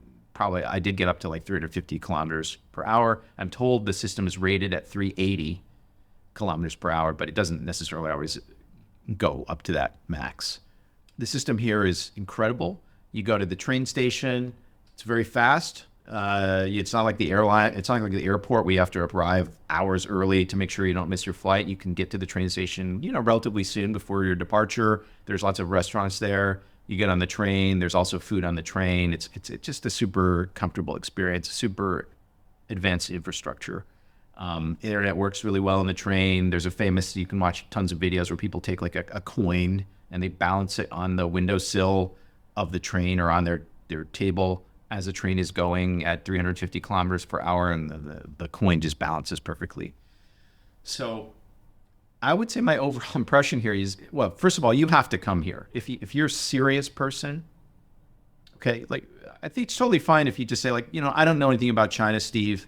did get up to like 350 kilometers per hour. I'm told the system is rated at 380 kilometers per hour, but it doesn't necessarily always go up to that max. The system here is incredible. You go to the train station, it's very fast. It's not like the airline, it's not like the airport where you have to arrive hours early to make sure you don't miss your flight. You can get to the train station, relatively soon before your departure. There's lots of restaurants there. You get on the train, there's also food on the train. It's just a super comfortable experience, super advanced infrastructure. Internet works really well on the train. There's you can watch tons of videos where people take like a coin and they balance it on the windowsill of the train or on their table as the train is going at 350 kilometers per hour, and the coin just balances perfectly. So I would say my overall impression here is, well, first of all, you have to come here. If you're a serious person, okay, like I think it's totally fine if you just say like, I don't know anything about China, Steve.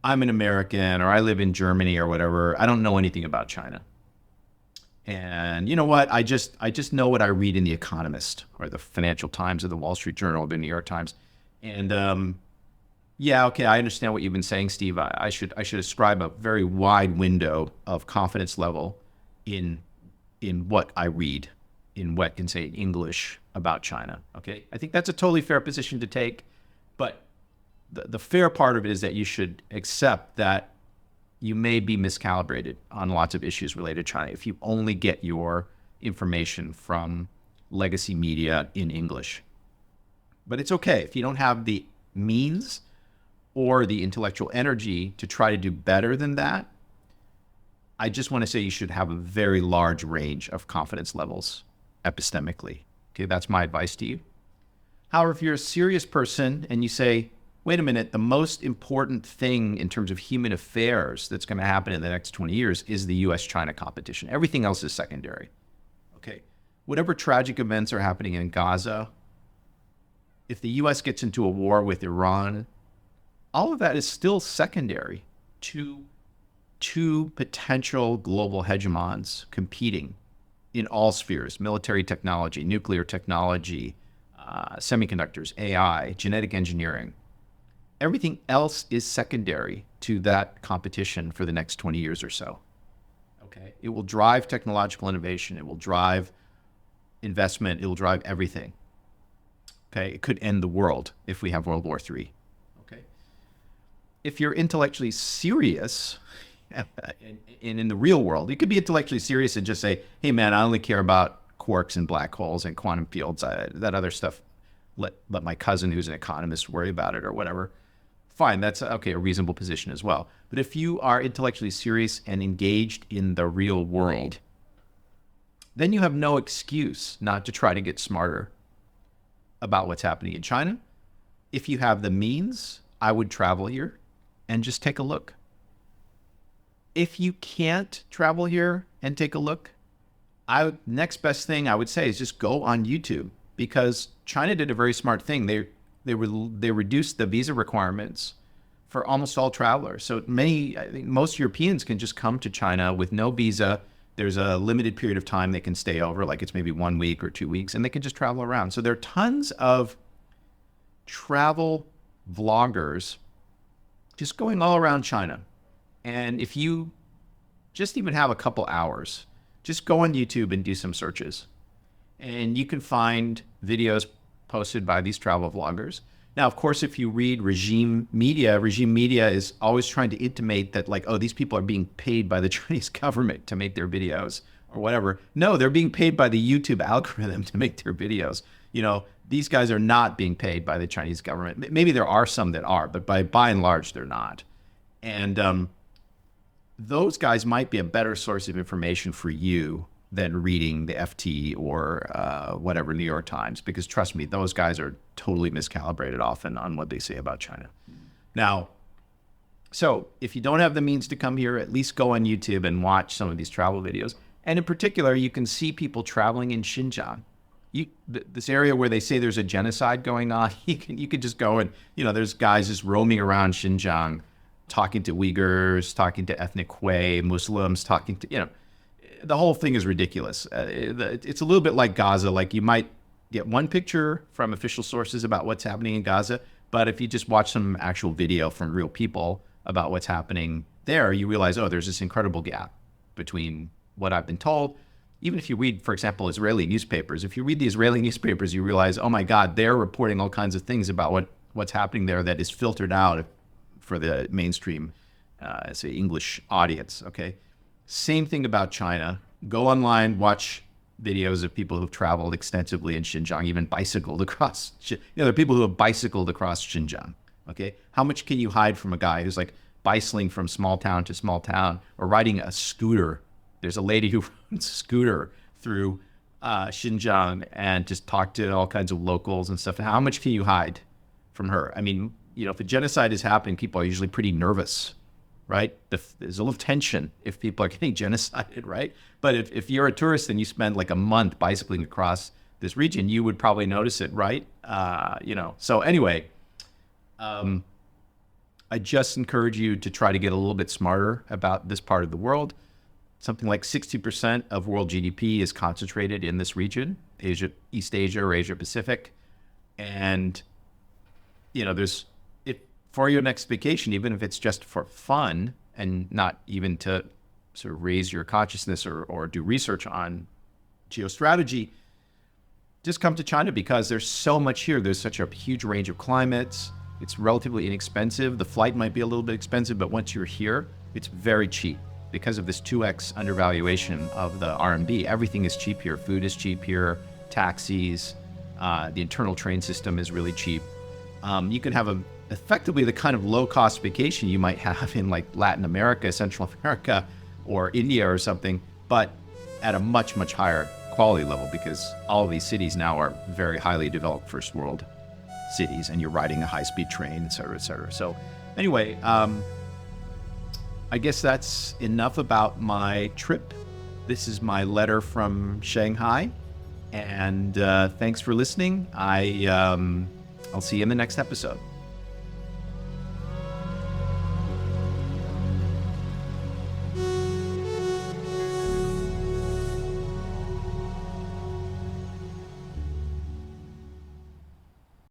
I'm an American, or I live in Germany or whatever. I don't know anything about China. And you know what? I just know what I read in The Economist or the Financial Times or the Wall Street Journal or the New York Times. And yeah, okay, I understand what you've been saying, Steve. I should ascribe a very wide window of confidence level in what I read, in what can say English about China. Okay, I think that's a totally fair position to take, but the fair part of it is that you should accept that you may be miscalibrated on lots of issues related to China if you only get your information from legacy media in English. But it's okay if you don't have the means or the intellectual energy to try to do better than that. I just want to say you should have a very large range of confidence levels epistemically. Okay, that's my advice to you. However, if you're a serious person and you say, wait a minute, the most important thing in terms of human affairs that's going to happen in the next 20 years is the US-China competition. Everything else is secondary. Okay, whatever tragic events are happening in Gaza, if the US gets into a war with Iran, all of that is still secondary to two potential global hegemons competing in all spheres: military technology, nuclear technology, semiconductors, AI, genetic engineering. Everything else is secondary to that competition for the next 20 years or so. Okay, it will drive technological innovation. It will drive investment. It will drive everything. Okay, it could end the world if we have World War III. Okay, if you're intellectually serious, in the real world, you could be intellectually serious and just say, hey man, I only care about quarks and black holes and quantum fields. That other stuff, let my cousin who's an economist worry about it or whatever. Fine, that's okay, a reasonable position as well. But if you are intellectually serious and engaged in the real world, then you have no excuse not to try to get smarter about what's happening in China. If you have the means, I would travel here and just take a look. If you can't travel here and take a look, next best thing I would say is just go on YouTube, because China did a very smart thing. They reduced the visa requirements for almost all travelers. So I think most Europeans can just come to China with no visa. There's a limited period of time they can stay over, like it's maybe 1 week or 2 weeks, and they can just travel around. So there are tons of travel vloggers just going all around China. And if you just even have a couple hours, just go on YouTube and do some searches. And you can find videos posted by these travel vloggers. Now, of course, if you read regime media is always trying to intimate that, like, oh, these people are being paid by the Chinese government to make their videos or whatever. No, they're being paid by the YouTube algorithm to make their videos. You know, these guys are not being paid by the Chinese government. Maybe there are some that are, but by and large, they're not. And those guys might be a better source of information for you than reading the FT or whatever, New York Times, because trust me, those guys are totally miscalibrated often on what they say about China. Now, so if you don't have the means to come here, at least go on YouTube and watch some of these travel videos. And in particular, you can see people traveling in Xinjiang. This area where they say there's a genocide going on, you could just go and, there's guys just roaming around Xinjiang, talking to Uyghurs, talking to ethnic Hui, Muslims, talking to, the whole thing is ridiculous. It's a little bit like Gaza. Like, you might get one picture from official sources about what's happening in Gaza, but if you just watch some actual video from real people about what's happening there, you realize, oh, there's this incredible gap between what I've been told. Even if you read, for example, Israeli newspapers, if you read the Israeli newspapers, you realize, oh my God, they're reporting all kinds of things about what's happening there that is filtered out for the mainstream, say, English audience, okay? Same thing about China. Go online, watch videos of people who've traveled extensively in Xinjiang, even bicycled across. There are people who have bicycled across Xinjiang, okay? How much can you hide from a guy who's like bicycling from small town to small town, or riding a scooter? There's a lady who runs a scooter through Xinjiang and just talked to all kinds of locals and stuff. How much can you hide from her? I mean, if a genocide is happening, people are usually pretty nervous, right? There's a little tension if people are getting genocided, right? But if you're a tourist and you spend like a month bicycling across this region, you would probably notice it, right? So anyway, I just encourage you to try to get a little bit smarter about this part of the world. Something like 60% of world GDP is concentrated in this region, East Asia or Asia Pacific. And, for your next vacation, even if it's just for fun and not even to sort of raise your consciousness or do research on geostrategy, just come to China, because there's so much here. There's such a huge range of climates. It's relatively inexpensive. The flight might be a little bit expensive, but once you're here, it's very cheap. Because of this 2x undervaluation of the RMB, everything is cheap here. Food is cheap here, taxis, the internal train system is really cheap. You can have effectively the kind of low-cost vacation you might have in like Latin America, Central America, or India or something, but at a much, much higher quality level, because all of these cities now are very highly developed first world cities and you're riding a high-speed train, et cetera, et cetera. So anyway, I guess that's enough about my trip. This is my letter from Shanghai, and thanks for listening. I'll see you in the next episode.